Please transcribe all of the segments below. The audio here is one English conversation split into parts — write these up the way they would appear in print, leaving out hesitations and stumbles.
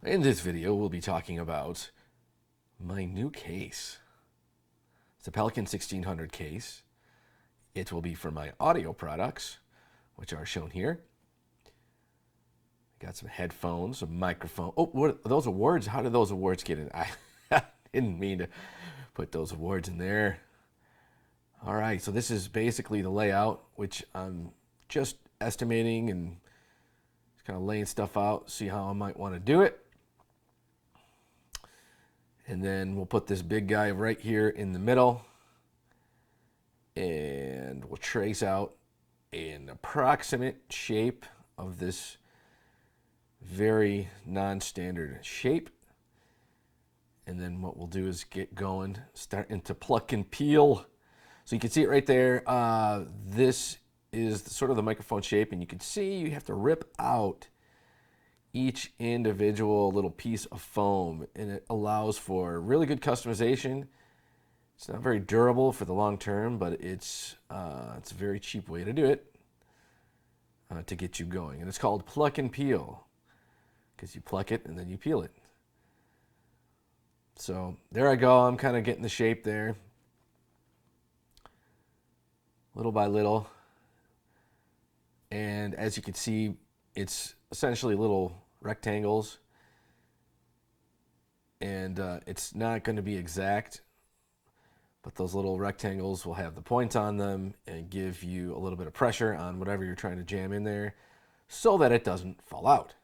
In this video, we'll be talking about my new case. It's a Pelican 1600 case. It will be for my audio products, which are shown here. Got some headphones, a microphone. Oh, what, those awards? How did those awards get in? I didn't mean to put those awards in there. All right, so this is basically the layout, which I'm just estimating and kind of laying stuff out, see how I might want to do it. And then we'll put this big guy right here in the middle. And we'll trace out an approximate shape of this very non-standard shape. And then what we'll do is get going, starting to pluck and peel. So you can see it right there. This is sort of the microphone shape, and you can see you have to rip out each individual little piece of foam, and it allows for really good customization. It's not very durable for the long term, but it's a very cheap way to do it to get you going. And it's called pluck and peel because you pluck it and then you peel it. So there I go. I'm kind of getting the shape there, little by little. And as you can see, it's essentially little rectangles, and it's not going to be exact, but those little rectangles will have the points on them and give you a little bit of pressure on whatever you're trying to jam in there so that it doesn't fall out.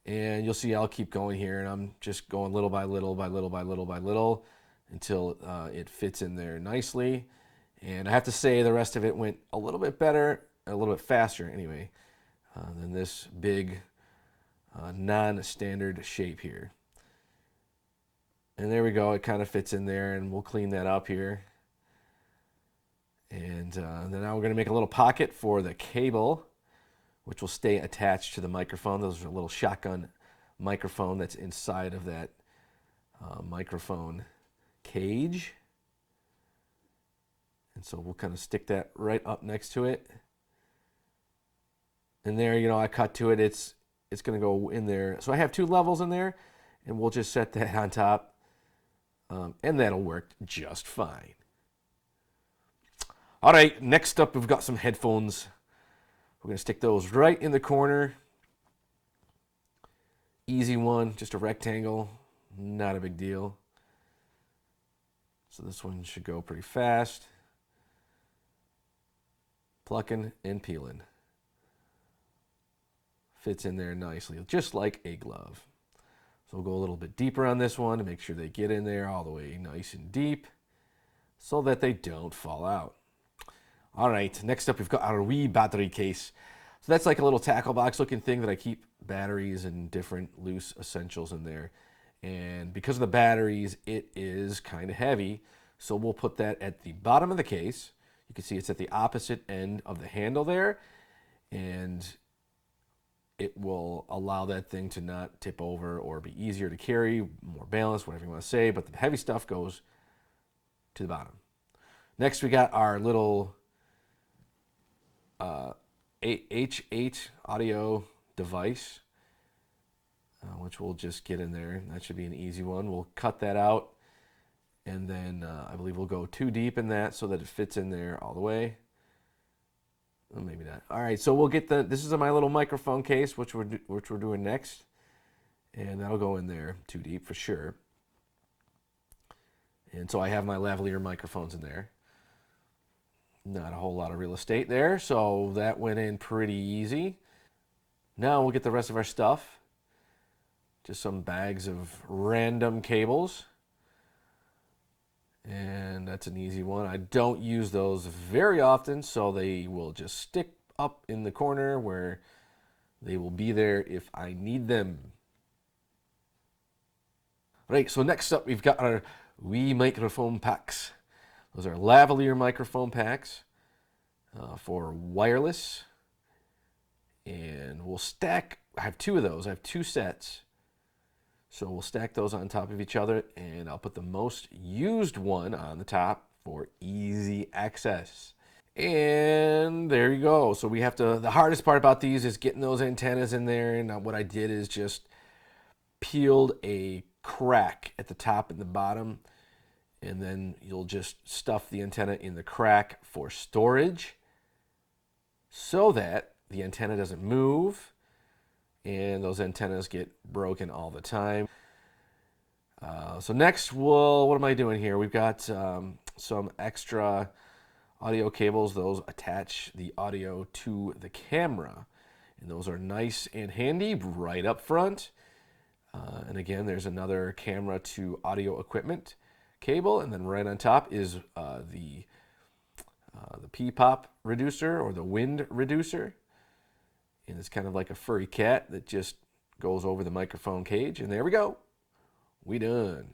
And you'll see I'll keep going here, and I'm just going little by little by little by little by little until it fits in there nicely. And I have to say the rest of it went a little bit better, a little bit faster anyway, than this big non-standard shape here. And there we go, it kind of fits in there, and we'll clean that up here. And then now we're going to make a little pocket for the cable, which will stay attached to the microphone. Those are a little shotgun microphone that's inside of that microphone cage. And so we'll kind of stick that right up next to it. And there, you know, I cut to it. It's going to go in there. So I have two levels in there, and we'll just set that on top, and that'll work just fine. All right, next up, we've got some headphones. We're going to stick those right in the corner. Easy one, just a rectangle, not a big deal. So this one should go pretty fast. Plucking and peeling. Fits in there nicely, just like a glove. So we'll go a little bit deeper on this one to make sure they get in there all the way nice and deep so that they don't fall out. All right, next up we've got our wee battery case. So that's like a little tackle box looking thing that I keep batteries and different loose essentials in there. And because of the batteries, it is kind of heavy. So we'll put that at the bottom of the case. You can see it's at the opposite end of the handle there. And it will allow that thing to not tip over or be easier to carry, more balanced, whatever you want to say. But the heavy stuff goes to the bottom. Next, we got our little H8 audio device, which we'll just get in there. That should be an easy one. We'll cut that out, and then I believe we'll go too deep in that so that it fits in there all the way. Well, maybe not. All right, so we'll get this is my little microphone case, which we're doing next, and that'll go in there too deep for sure. And so I have my lavalier microphones in there. Not a whole lot of real estate there, so that went in pretty easy. Now we'll get the rest of our stuff. Just some bags of random cables. And that's an easy one. I don't use those very often, so they will just stick up in the corner where they will be there if I need them. All right, so next up we've got our wee microphone packs. Those are lavalier microphone packs for wireless. And we'll stack, I have two of those, I have two sets. So we'll stack those on top of each other, and I'll put the most used one on the top for easy access. And there you go. So we have to, the hardest part about these is getting those antennas in there. And what I did is just peeled a crack at the top and the bottom, and then you'll just stuff the antenna in the crack for storage so that the antenna doesn't move and those antennas get broken all the time. So next, what am I doing here? We've got some extra audio cables. Those attach the audio to the camera, and those are nice and handy right up front. And again, there's another camera to audio equipment cable, and then right on top is the P-pop reducer or the wind reducer. And it's kind of like a furry cat that just goes over the microphone cage. And there we go. We done.